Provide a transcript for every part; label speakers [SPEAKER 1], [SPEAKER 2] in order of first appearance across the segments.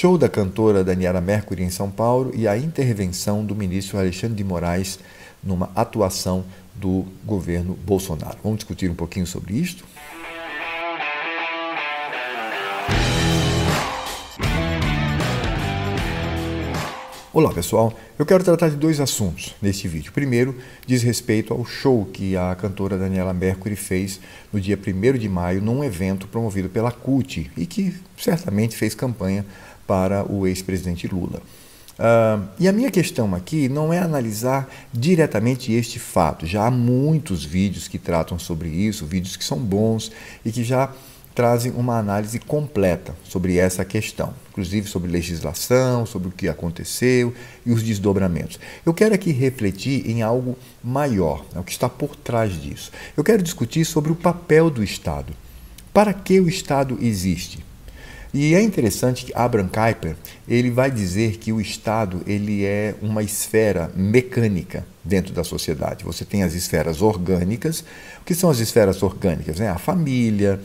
[SPEAKER 1] show da cantora Daniela Mercury em São Paulo e a intervenção do ministro Alexandre de Moraes numa atuação do governo Bolsonaro. Vamos discutir um pouquinho sobre isto? Olá pessoal, eu quero tratar de dois assuntos neste vídeo. O primeiro diz respeito ao show que a cantora Daniela Mercury fez no dia 1º de maio num evento promovido pela CUT e que certamente fez campanha para o ex-presidente Lula. E a minha questão aqui não é analisar diretamente este fato. Já há muitos vídeos que tratam sobre isso, vídeos que são bons e que já trazem uma análise completa sobre essa questão, inclusive sobre legislação, sobre o que aconteceu e os desdobramentos. Eu quero aqui refletir em algo maior, o que está por trás disso. Eu quero discutir sobre o papel do Estado. Para que o Estado existe? E é interessante que Abraham Kuyper, ele vai dizer que o Estado ele é uma esfera mecânica dentro da sociedade. Você tem as esferas orgânicas. O que são as esferas orgânicas? A família,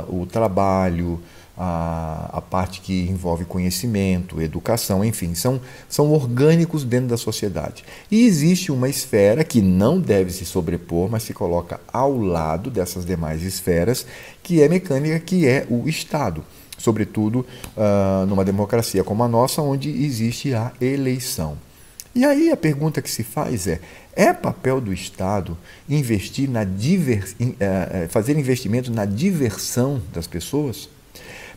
[SPEAKER 1] o trabalho, a parte que envolve conhecimento, educação, enfim, são orgânicos dentro da sociedade. E existe uma esfera que não deve se sobrepor, mas se coloca ao lado dessas demais esferas, que é mecânica, que é o Estado. Sobretudo numa democracia como a nossa, onde existe a eleição. E aí a pergunta que se faz é papel do Estado investir fazer investimento na diversão das pessoas?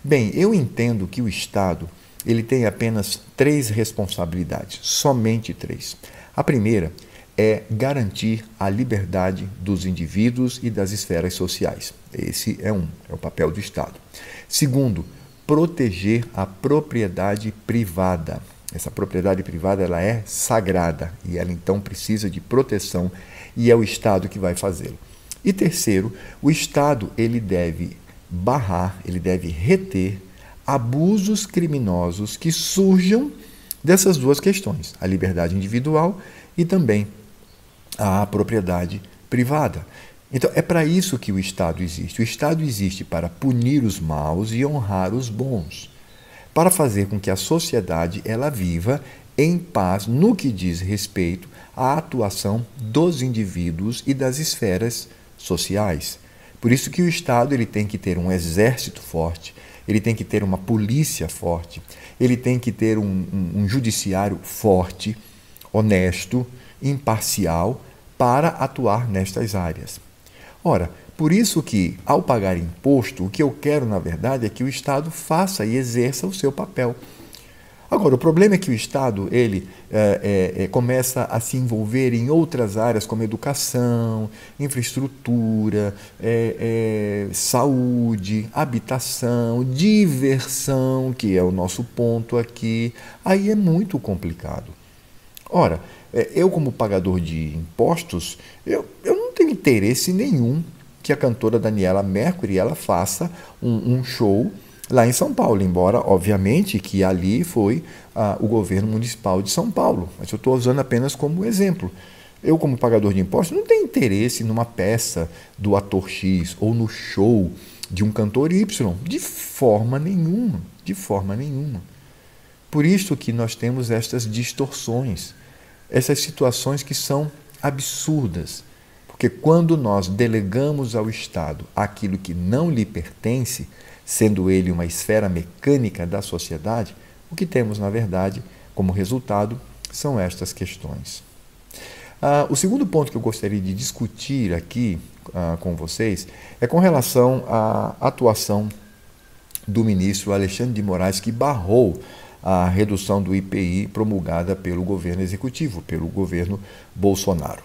[SPEAKER 1] Bem, eu entendo que o Estado ele tem apenas 3 responsabilidades, somente 3. A primeira é garantir a liberdade dos indivíduos e das esferas sociais. Esse é o papel do Estado. Segundo, proteger a propriedade privada. Essa propriedade privada ela é sagrada e ela então precisa de proteção e é o Estado que vai fazê-lo. E terceiro, o Estado ele deve barrar, ele deve reter abusos criminosos que surjam dessas duas questões, a liberdade individual e também a propriedade privada. Então é para isso que o Estado existe. O Estado existe para punir os maus e honrar os bons, para fazer com que a sociedade ela viva em paz no que diz respeito à atuação dos indivíduos e das esferas sociais. Por isso que o Estado ele tem que ter um exército forte, ele tem que ter uma polícia forte, ele tem que ter um judiciário forte, honesto, imparcial, para atuar nestas áreas. Ora, por isso que, ao pagar imposto, o que eu quero, na verdade, é que o Estado faça e exerça o seu papel. Agora, o problema é que o Estado ele começa a se envolver em outras áreas como educação, infraestrutura, saúde, habitação, diversão, que é o nosso ponto aqui. Aí é muito complicado. Ora, eu como pagador de impostos, eu não tenho interesse nenhum que a cantora Daniela Mercury ela faça um show lá em São Paulo, embora, obviamente, que ali foi o governo municipal de São Paulo. Mas eu estou usando apenas como exemplo. Eu, como pagador de impostos, não tenho interesse numa peça do ator X ou no show de um cantor Y. De forma nenhuma, de forma nenhuma. Por isso que nós temos estas distorções, essas situações que são absurdas. Porque quando nós delegamos ao Estado aquilo que não lhe pertence, sendo ele uma esfera mecânica da sociedade, o que temos, na verdade, como resultado, são estas questões. O segundo ponto que eu gostaria de discutir aqui com vocês é com relação à atuação do ministro Alexandre de Moraes, que barrou a redução do IPI promulgada pelo governo executivo, pelo governo Bolsonaro.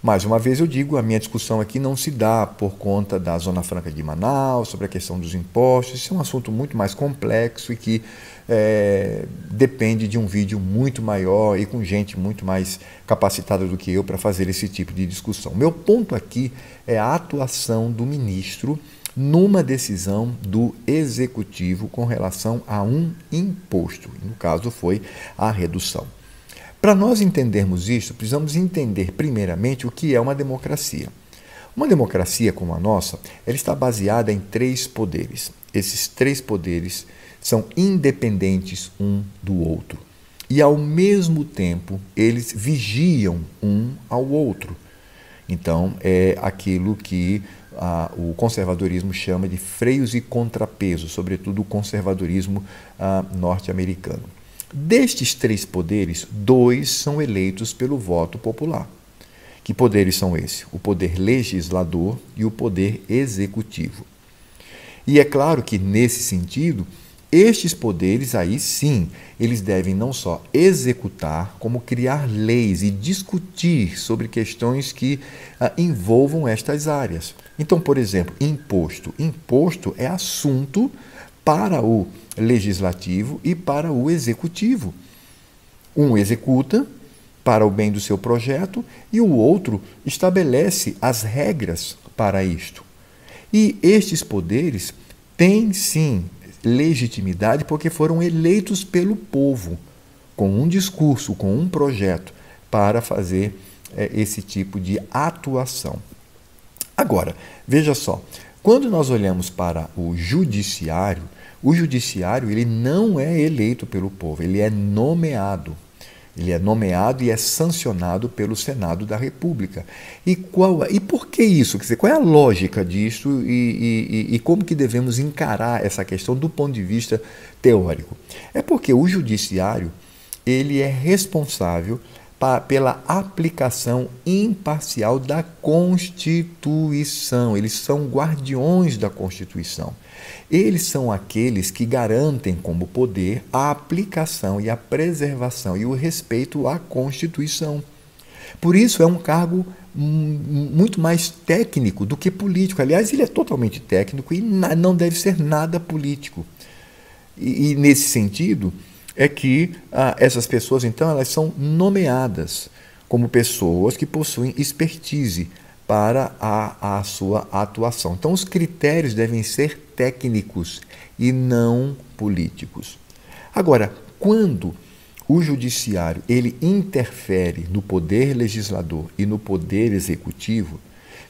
[SPEAKER 1] Mais uma vez eu digo, a minha discussão aqui não se dá por conta da Zona Franca de Manaus, sobre a questão dos impostos. Isso é um assunto muito mais complexo e que depende de um vídeo muito maior e com gente muito mais capacitada do que eu para fazer esse tipo de discussão. Meu ponto aqui é a atuação do ministro numa decisão do executivo com relação a um imposto. No caso foi a redução. Para nós entendermos isso, precisamos entender primeiramente o que é uma democracia. Uma democracia como a nossa, ela está baseada em 3 poderes. Esses 3 poderes são independentes um do outro. E, ao mesmo tempo, eles vigiam um ao outro. Então, é aquilo que o conservadorismo chama de freios e contrapesos, sobretudo o conservadorismo norte-americano. Destes 3 poderes, 2 são eleitos pelo voto popular. Que poderes são esses? O poder legislador e o poder executivo. E é claro que, nesse sentido, estes poderes aí sim, eles devem não só executar, como criar leis e discutir sobre questões que envolvam estas áreas. Então, por exemplo, imposto. Imposto é assunto para o legislativo e para o executivo. Um executa para o bem do seu projeto e o outro estabelece as regras para isto. E estes poderes têm sim legitimidade porque foram eleitos pelo povo, com um discurso, com um projeto, para fazer esse tipo de atuação. Agora, veja só, quando nós olhamos para o judiciário ele não é eleito pelo povo, ele é nomeado. Ele é nomeado e é sancionado pelo Senado da República. E por que isso? Quer dizer, qual é a lógica disso e como que devemos encarar essa questão do ponto de vista teórico? É porque o judiciário ele é responsável pela aplicação imparcial da Constituição. Eles são guardiões da Constituição. Eles são aqueles que garantem como poder a aplicação e a preservação e o respeito à Constituição. Por isso é um cargo muito mais técnico do que político. Aliás, ele é totalmente técnico e não deve ser nada político. E nesse sentido é que essas pessoas, então, elas são nomeadas como pessoas que possuem expertise para a sua atuação. Então, os critérios devem ser técnicos e não políticos. Agora, quando o judiciário ele interfere no poder legislador e no poder executivo,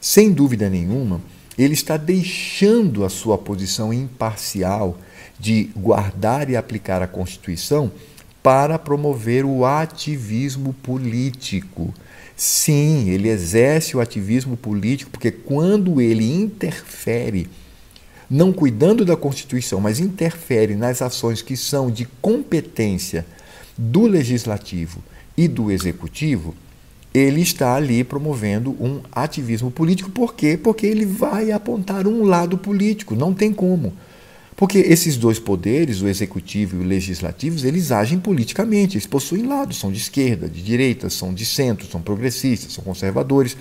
[SPEAKER 1] sem dúvida nenhuma, ele está deixando a sua posição imparcial de guardar e aplicar a Constituição para promover o ativismo político. Sim, ele exerce o ativismo político porque quando ele interfere, não cuidando da Constituição, mas interfere nas ações que são de competência do Legislativo e do Executivo, ele está ali promovendo um ativismo político. Por quê? Porque ele vai apontar um lado político, não tem como. Porque esses 2 poderes, o executivo e o legislativo, eles agem politicamente, eles possuem lados, são de esquerda, de direita, são de centro, são progressistas, são conservadores.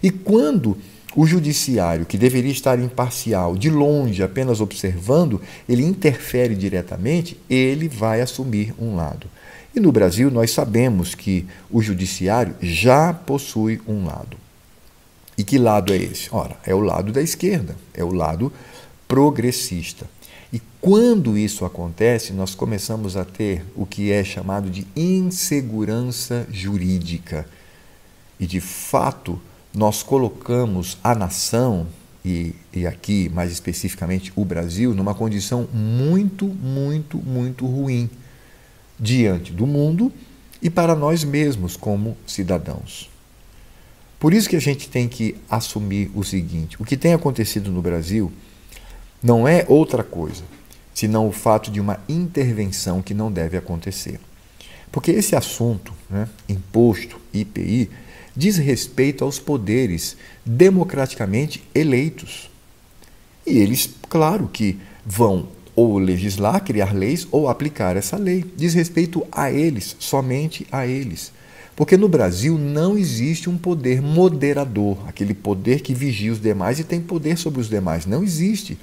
[SPEAKER 1] E quando o judiciário, que deveria estar imparcial, de longe, apenas observando, ele interfere diretamente, ele vai assumir um lado. E no Brasil nós sabemos que o judiciário já possui um lado. E que lado é esse? Ora, é o lado da esquerda, é o lado progressista. E quando isso acontece, nós começamos a ter o que é chamado de insegurança jurídica. E, de fato, nós colocamos a nação, e aqui mais especificamente o Brasil, numa condição muito, muito, muito ruim diante do mundo e para nós mesmos como cidadãos. Por isso que a gente tem que assumir o seguinte: o que tem acontecido no Brasil não é outra coisa, senão o fato de uma intervenção que não deve acontecer. Porque esse assunto, imposto, IPI, diz respeito aos poderes democraticamente eleitos. E eles, claro que vão ou legislar, criar leis, ou aplicar essa lei. Diz respeito a eles, somente a eles. Porque no Brasil não existe um poder moderador, aquele poder que vigia os demais e tem poder sobre os demais. Não existe.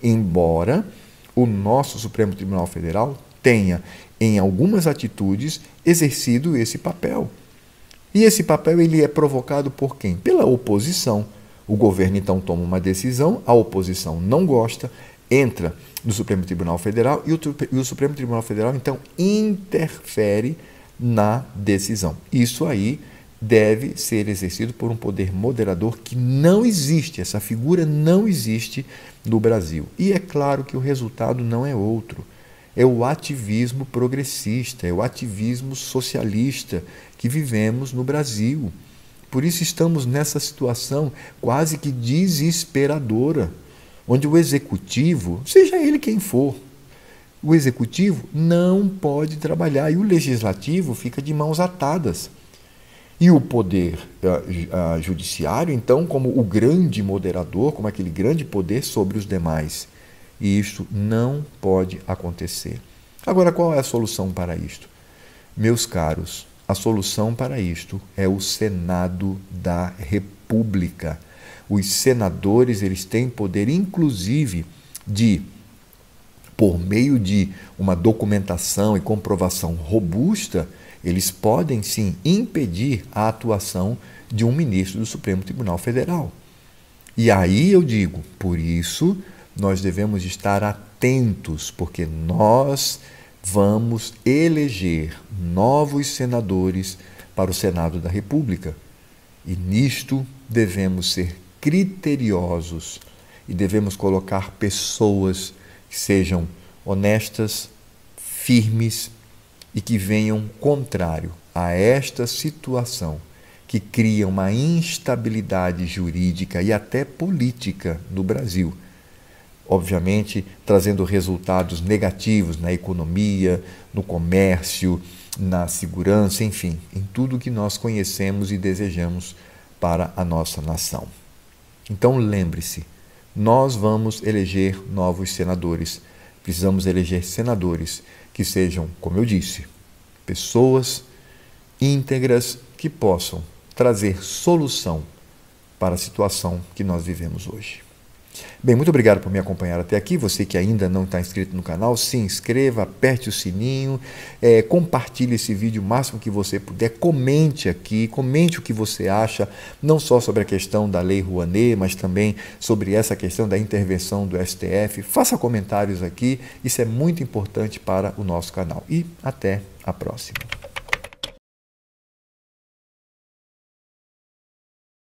[SPEAKER 1] Embora o nosso Supremo Tribunal Federal tenha, em algumas atitudes, exercido esse papel. E esse papel ele é provocado por quem? Pela oposição. O governo então toma uma decisão, a oposição não gosta, entra no Supremo Tribunal Federal e o Supremo Tribunal Federal então interfere na decisão. Isso aí deve ser exercido por um poder moderador que não existe, essa figura não existe no Brasil. E é claro que o resultado não é outro. é o ativismo progressista, é o ativismo socialista que vivemos no Brasil. Por isso estamos nessa situação quase que desesperadora, onde o executivo, seja ele quem for, o executivo não pode trabalhar e o legislativo fica de mãos atadas. E o poder judiciário, então, como o grande moderador, como aquele grande poder sobre os demais. E isto não pode acontecer. Agora, qual é a solução para isto? Meus caros, a solução para isto é o Senado da República. Os senadores, eles têm poder, inclusive, de, por meio de uma documentação e comprovação robusta, eles podem, sim, impedir a atuação de um ministro do Supremo Tribunal Federal. E aí eu digo, por isso, nós devemos estar atentos, porque nós vamos eleger novos senadores para o Senado da República. E nisto devemos ser criteriosos e devemos colocar pessoas que sejam honestas, firmes e que venham contrário a esta situação que cria uma instabilidade jurídica e até política no Brasil. Obviamente, trazendo resultados negativos na economia, no comércio, na segurança, enfim, em tudo que nós conhecemos e desejamos para a nossa nação. Então, lembre-se, nós vamos eleger novos senadores. Precisamos eleger senadores que sejam, como eu disse, pessoas íntegras que possam trazer solução para a situação que nós vivemos hoje. Bem, muito obrigado por me acompanhar até aqui. Você que ainda não está inscrito no canal, se inscreva, aperte o sininho, compartilhe esse vídeo o máximo que você puder, comente aqui, comente o que você acha, não só sobre a questão da Lei Rouanet, mas também sobre essa questão da intervenção do STF. Faça comentários aqui, isso é muito importante para o nosso canal. E até a próxima.